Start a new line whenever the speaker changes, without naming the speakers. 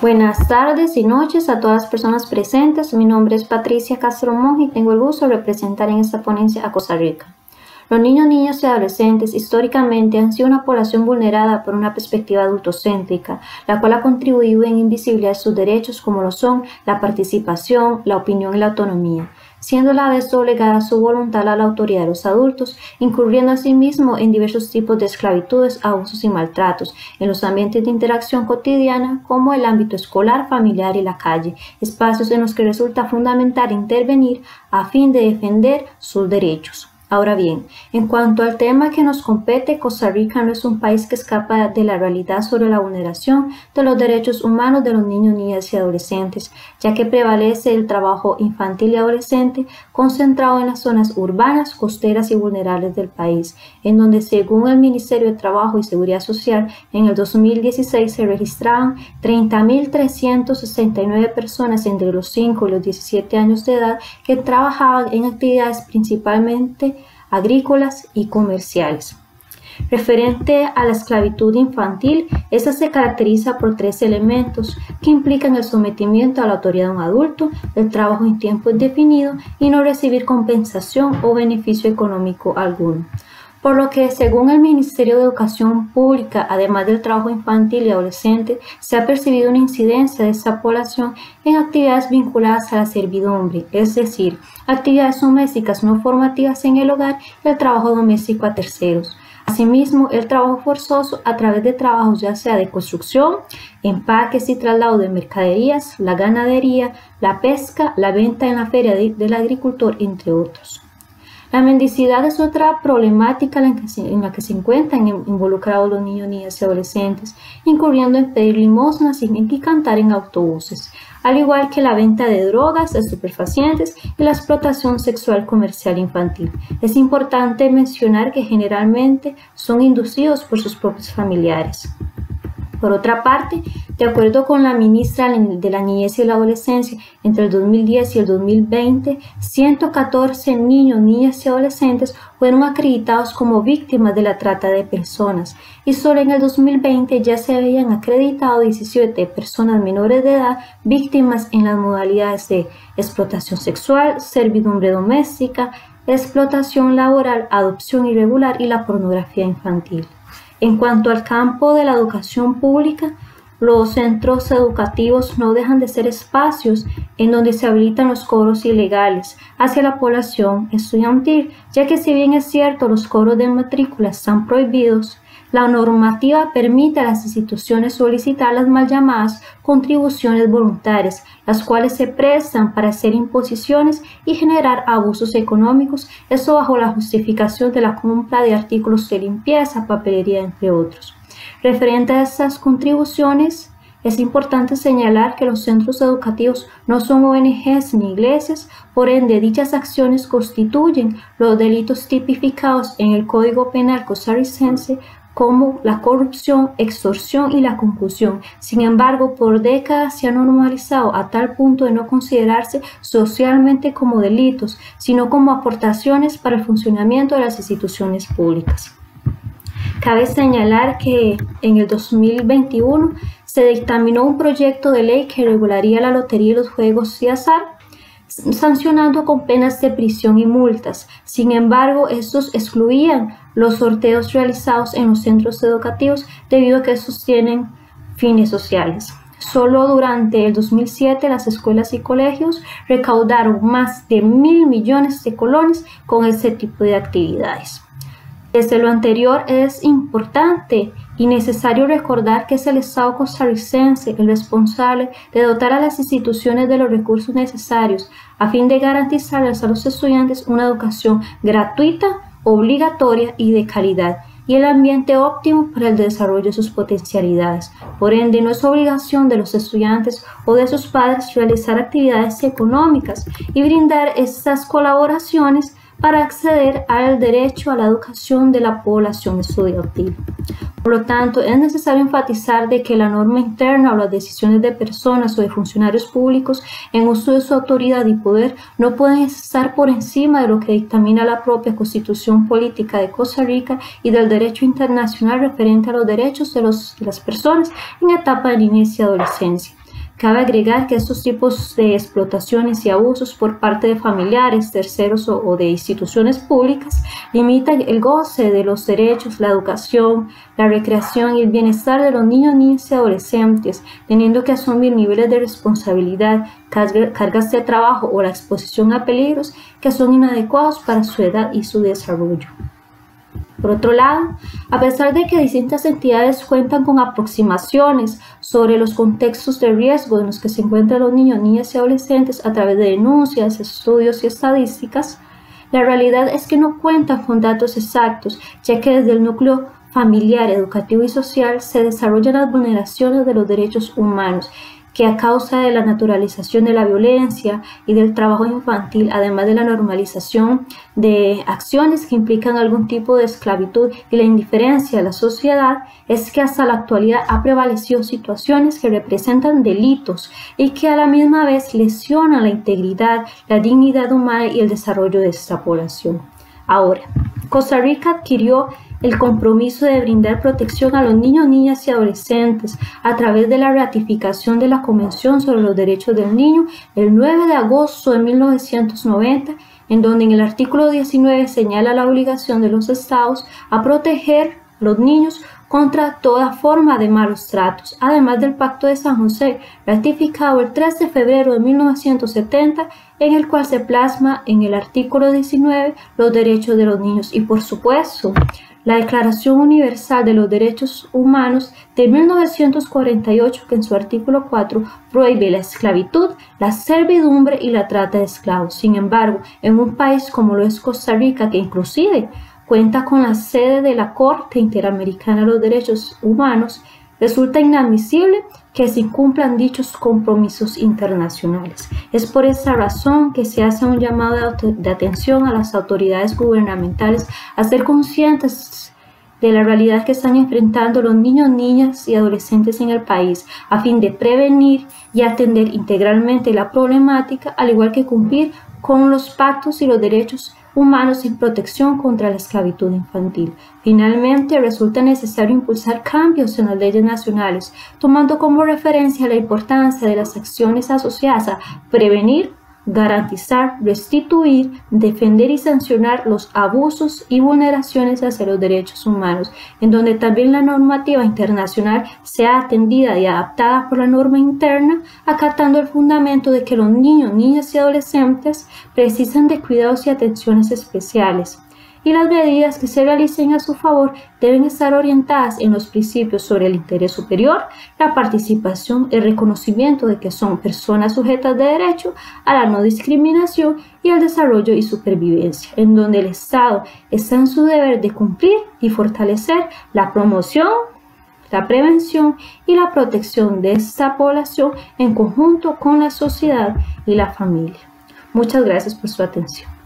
Buenas tardes y noches a todas las personas presentes. Mi nombre es Patricia Castro Monge y tengo el gusto de representar en esta ponencia a Costa Rica. Los niños, niñas y adolescentes históricamente han sido una población vulnerada por una perspectiva adultocéntrica, la cual ha contribuido en invisibilizar sus derechos como lo son la participación, la opinión y la autonomía, siendo a la vez doblegada su voluntad a la autoridad de los adultos, incurriendo asimismo en diversos tipos de esclavitudes, abusos y maltratos en los ambientes de interacción cotidiana como el ámbito escolar, familiar y la calle, espacios en los que resulta fundamental intervenir a fin de defender sus derechos. Ahora bien, en cuanto al tema que nos compete, Costa Rica no es un país que escapa de la realidad sobre la vulneración de los derechos humanos de los niños, niñas y adolescentes, ya que prevalece el trabajo infantil y adolescente concentrado en las zonas urbanas, costeras y vulnerables del país, en donde según el Ministerio de Trabajo y Seguridad Social, en el 2016 se registraban 30.369 personas entre los 5 y los 17 años de edad que trabajaban en actividades principalmente agrícolas y comerciales. Referente a la esclavitud infantil, esta se caracteriza por 3 elementos que implican el sometimiento a la autoridad de un adulto, el trabajo en tiempo indefinido y no recibir compensación o beneficio económico alguno. Por lo que, según el Ministerio de Educación Pública, además del trabajo infantil y adolescente, se ha percibido una incidencia de esta población en actividades vinculadas a la servidumbre, es decir, actividades domésticas no formativas en el hogar y el trabajo doméstico a terceros. Asimismo, el trabajo forzoso a través de trabajos ya sea de construcción, empaques y traslado de mercaderías, la ganadería, la pesca, la venta en la feria del agricultor, entre otros. La mendicidad es otra problemática en la que se encuentran involucrados los niños, niñas y adolescentes, incurriendo en pedir limosnas y cantar en autobuses, al igual que la venta de drogas, estupefacientes y la explotación sexual comercial infantil. Es importante mencionar que generalmente son inducidos por sus propios familiares. Por otra parte, de acuerdo con la ministra de la Niñez y la Adolescencia, entre el 2010 y el 2020, 114 niños, niñas y adolescentes fueron acreditados como víctimas de la trata de personas y solo en el 2020 ya se habían acreditado 17 personas menores de edad víctimas en las modalidades de explotación sexual, servidumbre doméstica, explotación laboral, adopción irregular y la pornografía infantil. En cuanto al campo de la educación pública, los centros educativos no dejan de ser espacios en donde se habilitan los cobros ilegales hacia la población estudiantil, ya que si bien es cierto los cobros de matrícula están prohibidos, la normativa permite a las instituciones solicitar las mal llamadas contribuciones voluntarias, las cuales se prestan para hacer imposiciones y generar abusos económicos, eso bajo la justificación de la compra de artículos de limpieza, papelería, entre otros. Referente a estas contribuciones, es importante señalar que los centros educativos no son ONGs ni iglesias, por ende dichas acciones constituyen los delitos tipificados en el Código Penal costarricense como la corrupción, extorsión y la concusión. Sin embargo, por décadas se ha normalizado a tal punto de no considerarse socialmente como delitos, sino como aportaciones para el funcionamiento de las instituciones públicas. Cabe señalar que en el 2021 se dictaminó un proyecto de ley que regularía la lotería y los juegos de azar, sancionando con penas de prisión y multas. Sin embargo, estos excluían los sorteos realizados en los centros educativos debido a que estos tienen fines sociales. Solo durante el 2007 las escuelas y colegios recaudaron más de 1.000 millones de colones con este tipo de actividades. Desde lo anterior es importante y necesario recordar que es el Estado costarricense el responsable de dotar a las instituciones de los recursos necesarios a fin de garantizarles a los estudiantes una educación gratuita, obligatoria y de calidad, y el ambiente óptimo para el desarrollo de sus potencialidades. Por ende, no es obligación de los estudiantes o de sus padres realizar actividades económicas y brindar estas colaboraciones para acceder al derecho a la educación de la población estudiantil. Por lo tanto, es necesario enfatizar de que la norma interna o las decisiones de personas o de funcionarios públicos en uso de su autoridad y poder no pueden estar por encima de lo que dictamina la propia Constitución Política de Costa Rica y del derecho internacional referente a los derechos de las personas en etapa de niñez y adolescencia. Cabe agregar que estos tipos de explotaciones y abusos por parte de familiares, terceros o de instituciones públicas limitan el goce de los derechos, la educación, la recreación y el bienestar de los niños, niñas y adolescentes, teniendo que asumir niveles de responsabilidad, cargas de trabajo o la exposición a peligros que son inadecuados para su edad y su desarrollo. Por otro lado, a pesar de que distintas entidades cuentan con aproximaciones sobre los contextos de riesgo en los que se encuentran los niños, niñas y adolescentes a través de denuncias, estudios y estadísticas, la realidad es que no cuentan con datos exactos, ya que desde el núcleo familiar, educativo y social se desarrollan las vulneraciones de los derechos humanos, que a causa de la naturalización de la violencia y del trabajo infantil, además de la normalización de acciones que implican algún tipo de esclavitud y la indiferencia de la sociedad, es que hasta la actualidad ha prevalecido situaciones que representan delitos y que a la misma vez lesionan la integridad, la dignidad humana y el desarrollo de esta población. Ahora, Costa Rica adquirió el compromiso de brindar protección a los niños, niñas y adolescentes a través de la ratificación de la Convención sobre los Derechos del Niño el 9 de agosto de 1990, en donde en el artículo 19 señala la obligación de los estados a proteger a los niños contra toda forma de malos tratos, además del Pacto de San José, ratificado el 3 de febrero de 1970, en el cual se plasma en el artículo 19 los derechos de los niños y, por supuesto, la Declaración Universal de los Derechos Humanos de 1948, que en su artículo 4 prohíbe la esclavitud, la servidumbre y la trata de esclavos. Sin embargo, en un país como lo es Costa Rica, que inclusive cuenta con la sede de la Corte Interamericana de los Derechos Humanos, resulta inadmisible que se incumplan dichos compromisos internacionales. Es por esa razón que se hace un llamado de atención a las autoridades gubernamentales a ser conscientes de la realidad que están enfrentando los niños, niñas y adolescentes en el país, a fin de prevenir y atender integralmente la problemática, al igual que cumplir con los pactos y los derechos humanos en protección contra la esclavitud infantil. Finalmente, resulta necesario impulsar cambios en las leyes nacionales, tomando como referencia la importancia de las acciones asociadas a prevenir, garantizar, restituir, defender y sancionar los abusos y vulneraciones hacia los derechos humanos, en donde también la normativa internacional sea atendida y adaptada por la norma interna, acatando el fundamento de que los niños, niñas y adolescentes precisan de cuidados y atenciones especiales, y las medidas que se realicen a su favor deben estar orientadas en los principios sobre el interés superior, la participación, el reconocimiento de que son personas sujetas de derecho a la no discriminación y al desarrollo y supervivencia, en donde el Estado está en su deber de cumplir y fortalecer la promoción, la prevención y la protección de esta población en conjunto con la sociedad y la familia. Muchas gracias por su atención.